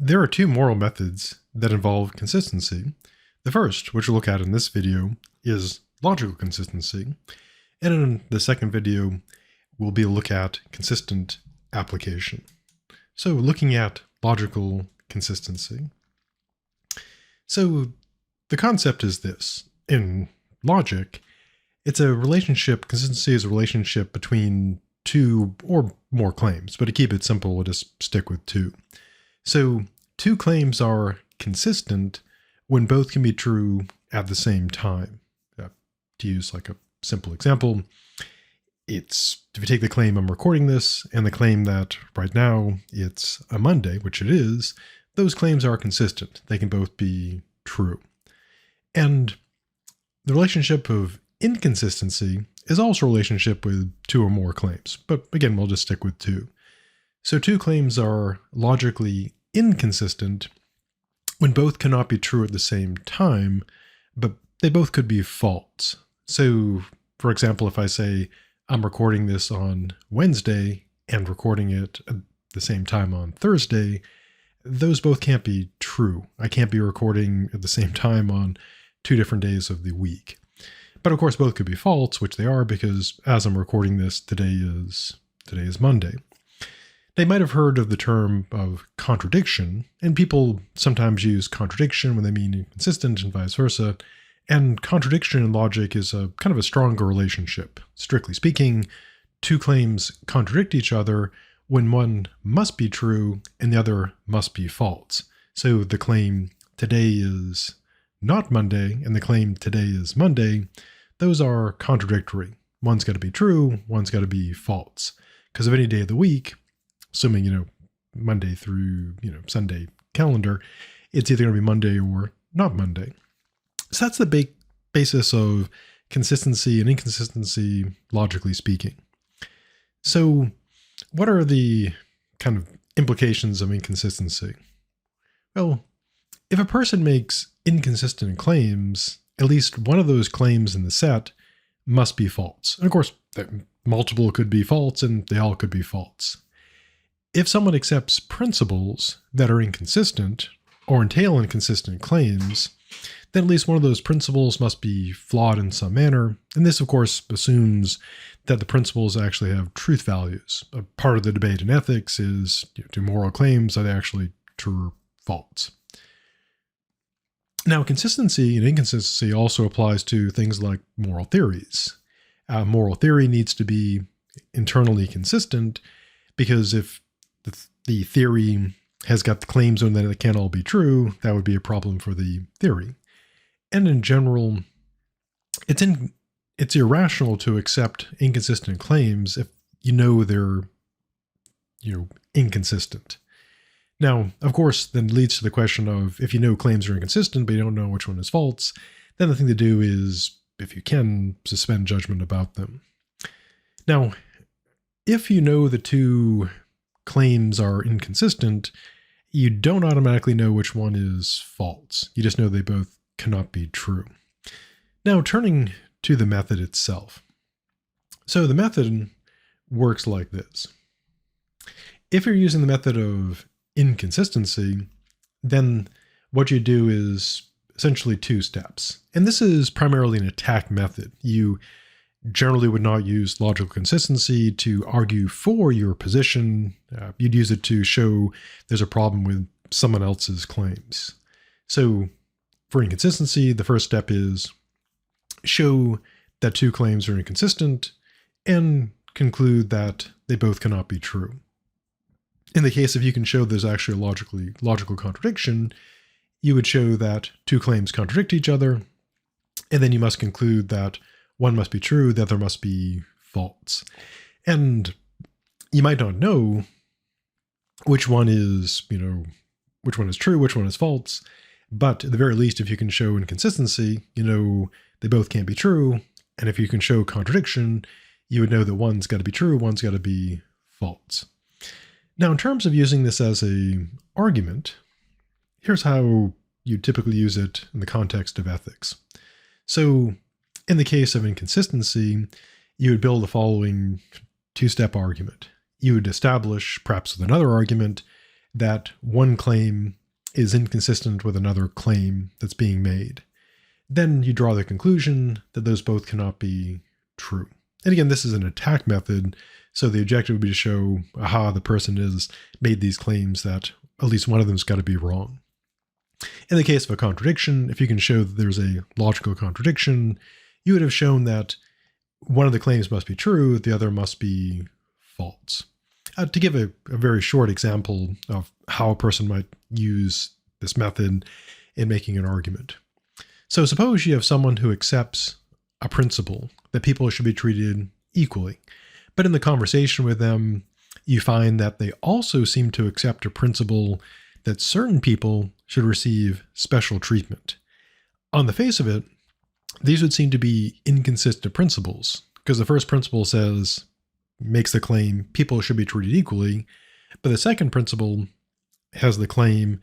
There are two moral methods that involve consistency. The first, which we'll look at in this video, is logical consistency. And in the second video, we'll be a look at consistent application. So looking at logical consistency. So the concept is this. In logic, it's a relationship, consistency is a relationship between two or more claims, but to keep it simple, we'll just stick with two. So two claims are consistent when both can be true at the same time. To use like a simple example, it's if you take the claim I'm recording this and the claim that right now it's a Monday, which it is, those claims are consistent. They can both be true. And the relationship of inconsistency is also a relationship with two or more claims. But again, we'll just stick with two. So two claims are logically inconsistent when both cannot be true at the same time, but they both could be false. So, for example, if I say I'm recording this on Wednesday and recording it at the same time on Thursday, those both can't be true. I can't be recording at the same time on two different days of the week. But of course, both could be false, which they are because as I'm recording this, today is Monday. They might have heard of the term of contradiction, and people sometimes use contradiction when they mean inconsistent and vice versa. And contradiction in logic is a kind of a stronger relationship. Strictly speaking, two claims contradict each other when one must be true and the other must be false. So the claim today is not Monday and the claim today is Monday, those are contradictory. One's got to be true, one's got to be false. Because of any day of the week, assuming, Monday through, Sunday calendar, it's either going to be Monday or not Monday. So that's the big basis of consistency and inconsistency, logically speaking. So what are the kind of implications of inconsistency? Well, if a person makes inconsistent claims, at least one of those claims in the set must be false. And of course, multiple could be false and they all could be false. If someone accepts principles that are inconsistent or entail inconsistent claims, then at least one of those principles must be flawed in some manner. And this, of course, assumes that the principles actually have truth values. A part of the debate in ethics is, do moral claims, are they actually true or false? Now, consistency and inconsistency also applies to things like moral theories. Moral theory needs to be internally consistent because if the theory has got the claims on that it can't all be true, that would be a problem for the theory. And in general, it's irrational to accept inconsistent claims if they're inconsistent. Now, of course, then leads to the question of if claims are inconsistent, but you don't know which one is false, then the thing to do is, if you can, suspend judgment about them. Now, if the two claims are inconsistent, you don't automatically know which one is false. You just know they both cannot be true. Now, turning to the method itself. So the method works like this. If you're using the method of inconsistency, then what you do is essentially two steps. And this is primarily an attack method. You generally would not use logical consistency to argue for your position. You'd use it to show there's a problem with someone else's claims. So for inconsistency, the first step is show that two claims are inconsistent and conclude that they both cannot be true. In the case if you can show there's actually a logical contradiction, you would show that two claims contradict each other, and then you must conclude that one must be true, the other must be false. And you might not know which one is, which one is true, which one is false, but at the very least, if you can show inconsistency, they both can't be true, and if you can show contradiction, you would know that one's got to be true, one's got to be false. Now, in terms of using this as an argument, here's how you typically use it in the context of ethics. So in the case of inconsistency, you would build the following two-step argument. You would establish, perhaps with another argument, that one claim is inconsistent with another claim that's being made, then you draw the conclusion that those both cannot be true. And again, this is an attack method, so the objective would be to show, aha, the person has made these claims that at least one of them's got to be wrong. In the case of a contradiction, if you can show that there's a logical contradiction, you would have shown that one of the claims must be true, the other must be false. To give a very short example of how a person might use this method in making an argument. So suppose you have someone who accepts a principle that people should be treated equally, but in the conversation with them, you find that they also seem to accept a principle that certain people should receive special treatment. On the face of it, these would seem to be inconsistent principles, because the first principle makes the claim people should be treated equally, but the second principle has the claim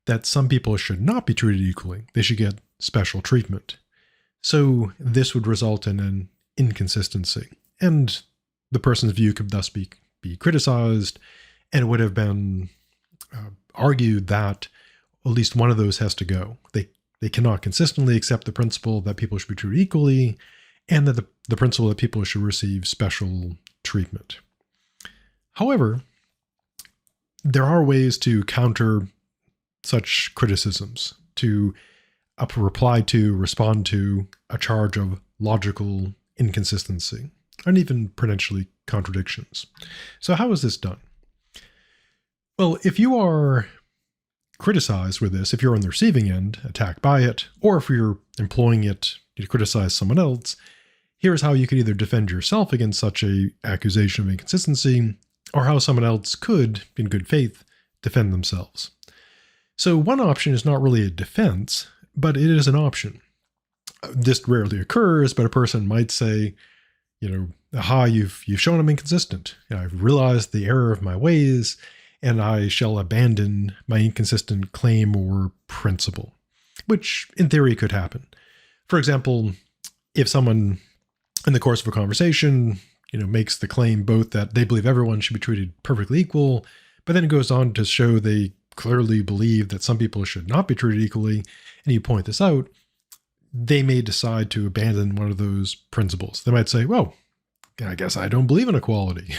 that some people should not be treated equally. They should get special treatment. So this would result in an inconsistency, and the person's view could thus be criticized, and it would have been argued that at least one of those has to go. They cannot consistently accept the principle that people should be treated equally, and that the principle that people should receive special treatment. However, there are ways to counter such criticisms, to respond to a charge of logical inconsistency, and even potentially contradictions. So how is this done? Well, if you are criticized with this, if you're on the receiving end, attacked by it, or if you're employing it to criticize someone else, here's how you could either defend yourself against such an accusation of inconsistency, or how someone else could, in good faith, defend themselves. So one option is not really a defense, but it is an option. This rarely occurs, but a person might say, aha, you've shown I'm inconsistent. I've realized the error of my ways, and I shall abandon my inconsistent claim or principle, which in theory could happen. For example, if someone in the course of a conversation, makes the claim both that they believe everyone should be treated perfectly equal, but then it goes on to show they clearly believe that some people should not be treated equally, and you point this out, they may decide to abandon one of those principles. They might say, well, I guess I don't believe in equality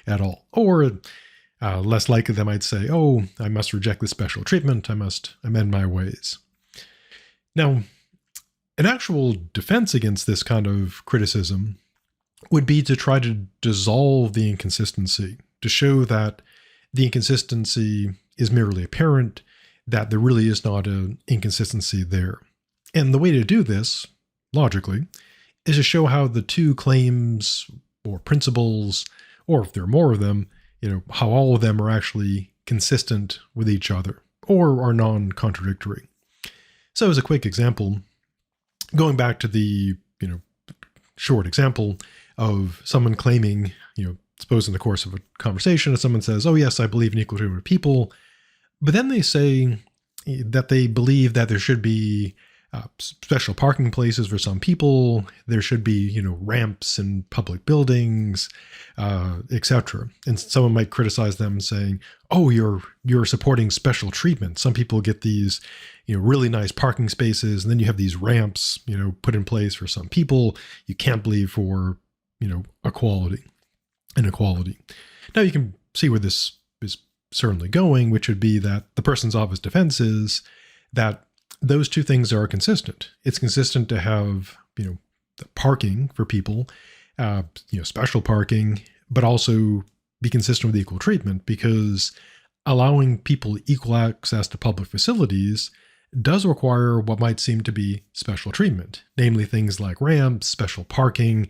at all. Or less likely, they might say, oh, I must reject this special treatment. I must amend my ways. Now, an actual defense against this kind of criticism would be to try to dissolve the inconsistency, to show that the inconsistency is merely apparent, that there really is not an inconsistency there. And the way to do this, logically, is to show how the two claims or principles, or if there are more of them, how all of them are actually consistent with each other or are non-contradictory. So as a quick example, going back to the, short example of someone claiming, suppose in the course of a conversation, if someone says, oh yes, I believe in equal treatment of people, but then they say that they believe that there should be special parking places for some people, there should be, ramps in public buildings, etc. And someone might criticize them saying, oh, you're supporting special treatment. Some people get these, really nice parking spaces, and then you have these ramps, put in place for some people. You can't believe for, inequality. Now you can see where this is certainly going, which would be that the person's obvious defense is that those two things are consistent. It's consistent to have, the parking for people, special parking, but also be consistent with equal treatment, because allowing people equal access to public facilities does require what might seem to be special treatment, namely things like ramps, special parking,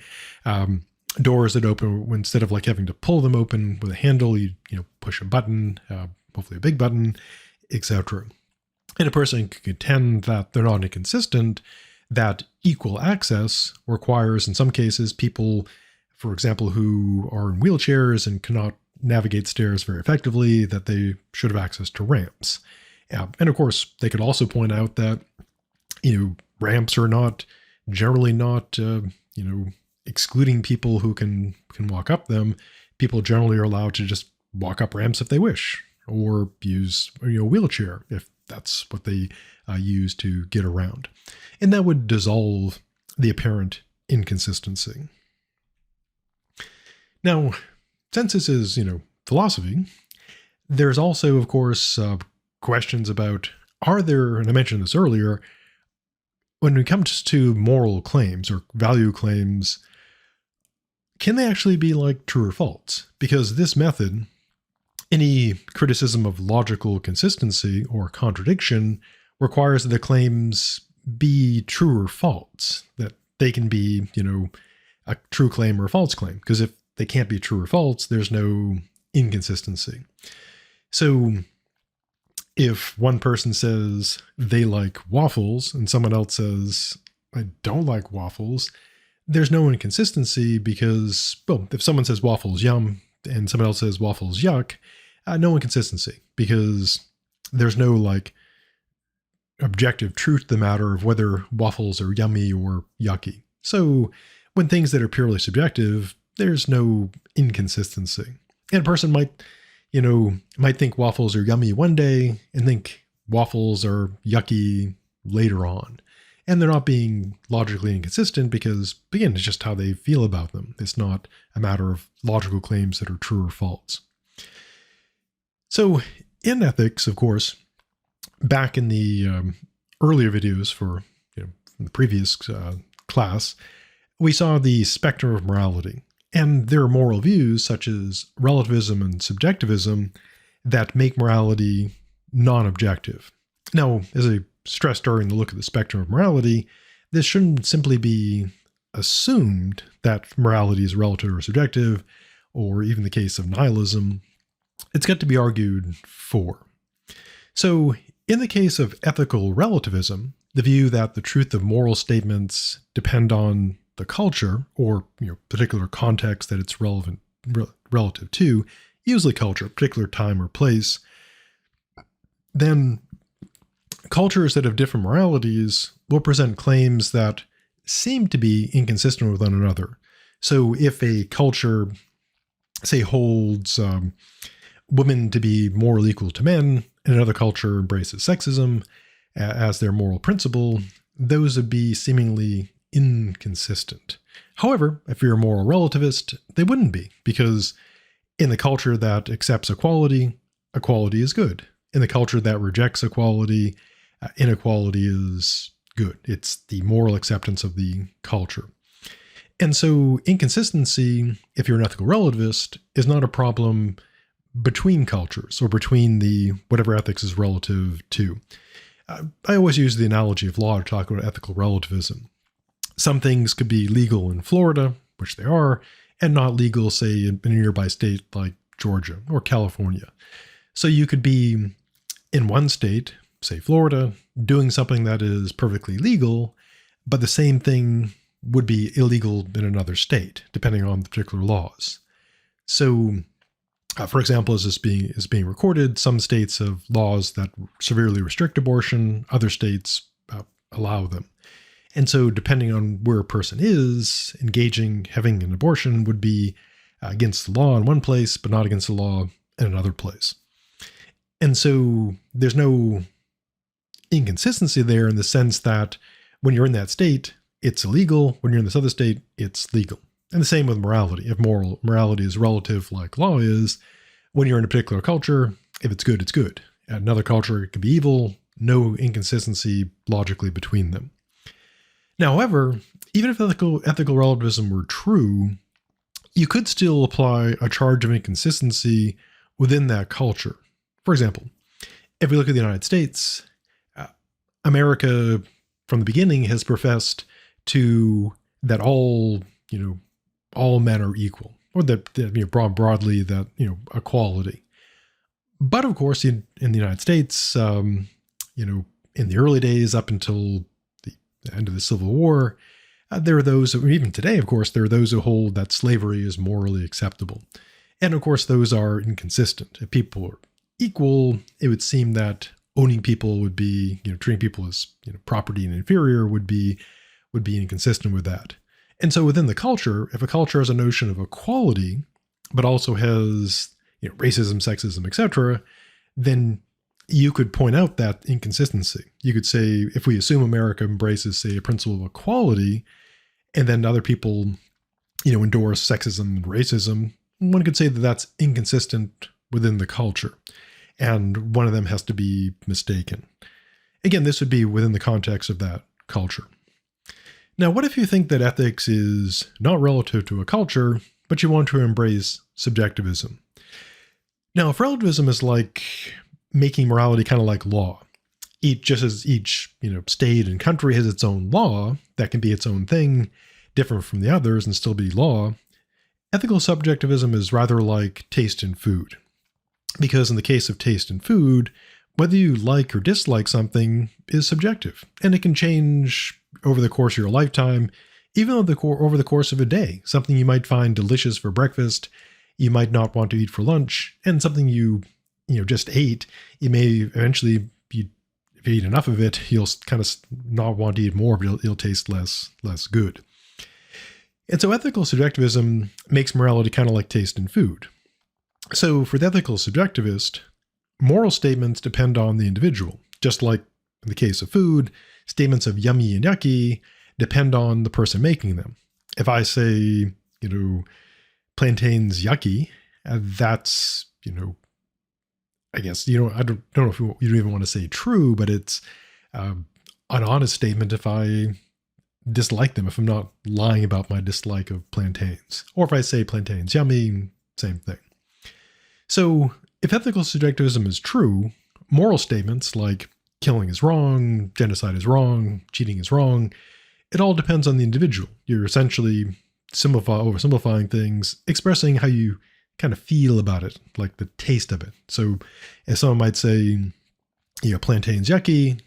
doors that open instead of like having to pull them open with a handle, you push a button, hopefully a big button, etc. And a person could contend that they're not inconsistent, that equal access requires, in some cases, people, for example, who are in wheelchairs and cannot navigate stairs very effectively, that they should have access to ramps. And of course, they could also point out that, ramps are generally not, excluding people who can walk up them. People generally are allowed to just walk up ramps if they wish. or use a wheelchair if that's what they use to get around. And that would dissolve the apparent inconsistency. Now, since this is, philosophy, there's also, of course, questions about, are there, and I mentioned this earlier, when it comes to moral claims or value claims, can they actually be like true or false? Because this method, any criticism of logical consistency or contradiction requires that the claims be true or false, that they can be, a true claim or a false claim. Because if they can't be true or false, there's no inconsistency. So if one person says they like waffles and someone else says, I don't like waffles, there's no inconsistency because, well, if someone says waffles yum and someone else says waffles yuck, no inconsistency because there's no like objective truth to the matter of whether waffles are yummy or yucky. So when things that are purely subjective, there's no inconsistency. And a person might think waffles are yummy one day and think waffles are yucky later on. And they're not being logically inconsistent because, again, it's just how they feel about them. It's not a matter of logical claims that are true or false. So in ethics, of course, back in the earlier videos from the previous class, we saw the spectrum of morality. And there are moral views such as relativism and subjectivism that make morality non-objective. Now, as I stressed during the look at the spectrum of morality, this shouldn't simply be assumed that morality is relative or subjective, or even the case of nihilism. It's got to be argued for. So in the case of ethical relativism, the view that the truth of moral statements depend on the culture or particular context that it's relative to, usually culture, particular time or place, then cultures that have different moralities will present claims that seem to be inconsistent with one another. So if a culture, say, holds women to be morally equal to men, and another culture embraces sexism as their moral principle, those would be seemingly inconsistent. However, if you're a moral relativist, they wouldn't be, because in the culture that accepts equality, equality is good. In the culture that rejects equality, inequality is good. It's the moral acceptance of the culture. And so inconsistency, if you're an ethical relativist, is not a problem between cultures or between the whatever ethics is relative to. I always use the analogy of law to talk about ethical relativism. Some things could be legal in Florida, which they are, and not legal, say, in a nearby state like Georgia or California. So you could be in one state, say Florida, doing something that is perfectly legal, but the same thing would be illegal in another state, depending on the particular laws. So, for example, as this is being recorded, some states have laws that severely restrict abortion, other states allow them. And so depending on where a person is, having an abortion would be against the law in one place, but not against the law in another place. And so there's no inconsistency there in the sense that when you're in that state, it's illegal. When you're in this other state, it's legal. And the same with morality. If morality is relative like law is, when you're in a particular culture, if it's good, it's good. Another culture, it can be evil. No inconsistency logically between them. Now, however, even if ethical relativism were true, you could still apply a charge of inconsistency within that culture. For example, if we look at the United States, America from the beginning has professed that all men are equal, or that broadly that equality. But of course, in the United States, in the early days up until the end of the Civil War, there are those, even today, of course, there are those who hold that slavery is morally acceptable. And of course, those are inconsistent. If people are equal, it would seem that owning people would be, treating people as property and inferior would be inconsistent with that. And so within the culture, if a culture has a notion of equality, but also has racism, sexism, etc., then you could point out that inconsistency. You could say, if we assume America embraces, say, a principle of equality, and then other people, endorse sexism and racism, one could say that that's inconsistent within the culture, and one of them has to be mistaken. Again, this would be within the context of that culture. Now, what if you think that ethics is not relative to a culture, but you want to embrace subjectivism? Now, if relativism is like making morality kind of like law, just as each state and country has its own law that can be its own thing, different from the others and still be law, ethical subjectivism is rather like taste in food. Because in the case of taste in food, whether you like or dislike something is subjective, and it can change over the course of your lifetime, even over the course of a day. Something you might find delicious for breakfast, you might not want to eat for lunch, and something you just ate, you may eventually, if you eat enough of it, you'll kind of not want to eat more, but it'll taste less good. And so ethical subjectivism makes morality kind of like taste in food. So for the ethical subjectivist, moral statements depend on the individual. Just like in the case of food, statements of yummy and yucky depend on the person making them. If I say, plantain's yucky, that's, I guess, I don't know if you don't even want to say true, but it's an honest statement if I dislike them, if I'm not lying about my dislike of plantains. Or if I say plantain's yummy, same thing. So if ethical subjectivism is true, moral statements like killing is wrong, genocide is wrong, cheating is wrong, it all depends on the individual. You're essentially oversimplifying things, expressing how you kind of feel about it, like the taste of it. So if someone might say, plantain's yucky,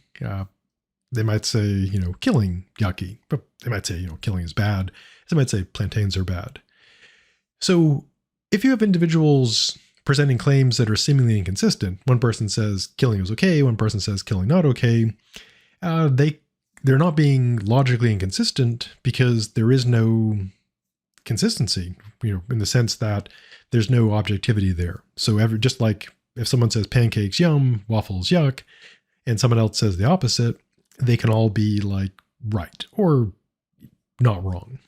they might say, killing yucky, but they might say, killing is bad. They might say plantains are bad. So if you have individuals presenting claims that are seemingly inconsistent, one person says killing is okay, one person says killing not okay, they're not being logically inconsistent because there is no consistency, in the sense that there's no objectivity there. So just like if someone says pancakes yum, waffles yuck, and someone else says the opposite, they can all be like right or not wrong.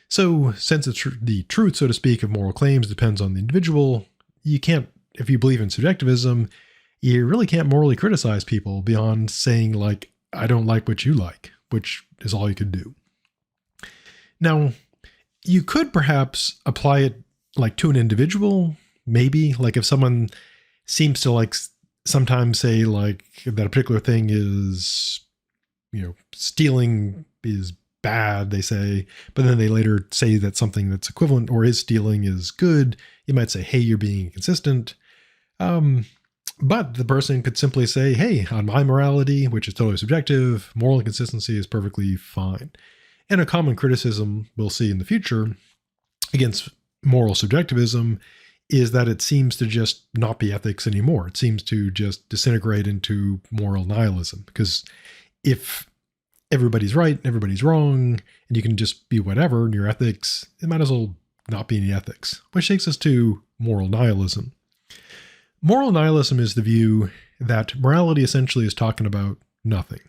So since the truth, so to speak, of moral claims depends on the individual, you can't, if you believe in subjectivism, you really can't morally criticize people beyond saying like, I don't like what you like, which is all you could do. Now, you could perhaps apply it like to an individual, maybe, like if someone seems to like sometimes say like that a particular thing is, stealing is bad, they say, but then they later say that something that's equivalent or is stealing is good. You might say, hey, you're being inconsistent. But the person could simply say, hey, on my morality, which is totally subjective, moral inconsistency is perfectly fine. And a common criticism we'll see in the future against moral subjectivism is that it seems to just not be ethics anymore. It seems to just disintegrate into moral nihilism, because if everybody's right, everybody's wrong, and you can just be whatever in your ethics, it might as well not be any ethics, which takes us to moral nihilism. Moral nihilism is the view that morality essentially is talking about nothing.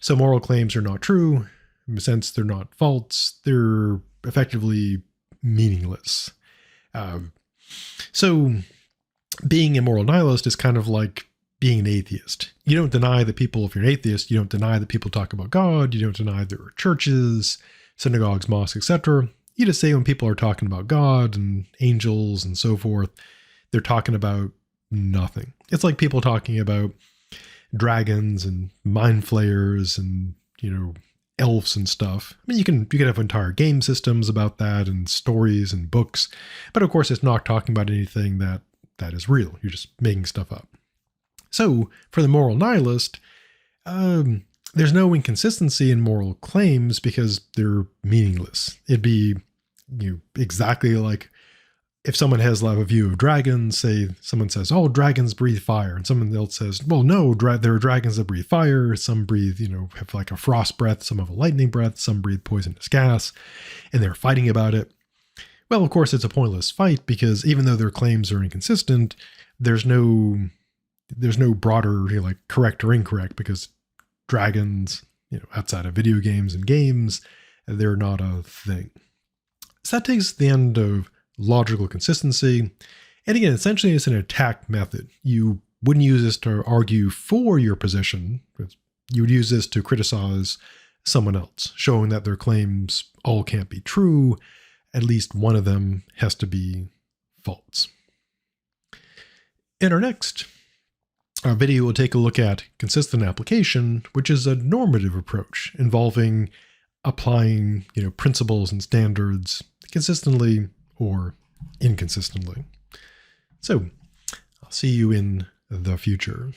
So moral claims are not true. In a sense, they're not false. They're effectively meaningless. So being a moral nihilist is kind of like being an atheist. You don't deny that people, if you're an atheist, you don't deny that people talk about God. You don't deny there are churches, synagogues, mosques, etc. You just say when people are talking about God and angels and so forth, they're talking about nothing. It's like people talking about dragons and mind flayers and, elves and stuff. I mean, you can have entire game systems about that and stories and books, but of course it's not talking about anything that is real. You're just making stuff up. So for the moral nihilist, there's no inconsistency in moral claims because they're meaningless. It'd be exactly like if someone has a view of dragons, say someone says, oh, dragons breathe fire. And someone else says, well, no, there are dragons that breathe fire. Some breathe, have like a frost breath. Some have a lightning breath. Some breathe poisonous gas. And they're fighting about it. Well, of course, it's a pointless fight because even though their claims are inconsistent, there's no there's no broader, like correct or incorrect, because dragons, outside of video games and games, they're not a thing. So that takes the end of logical consistency. And again, essentially it's an attack method. You wouldn't use this to argue for your position. You would use this to criticize someone else, showing that their claims all can't be true. At least one of them has to be false. In our next video, we'll take a look at consistent application, which is a normative approach involving applying, principles and standards consistently or inconsistently. So I'll see you in the future.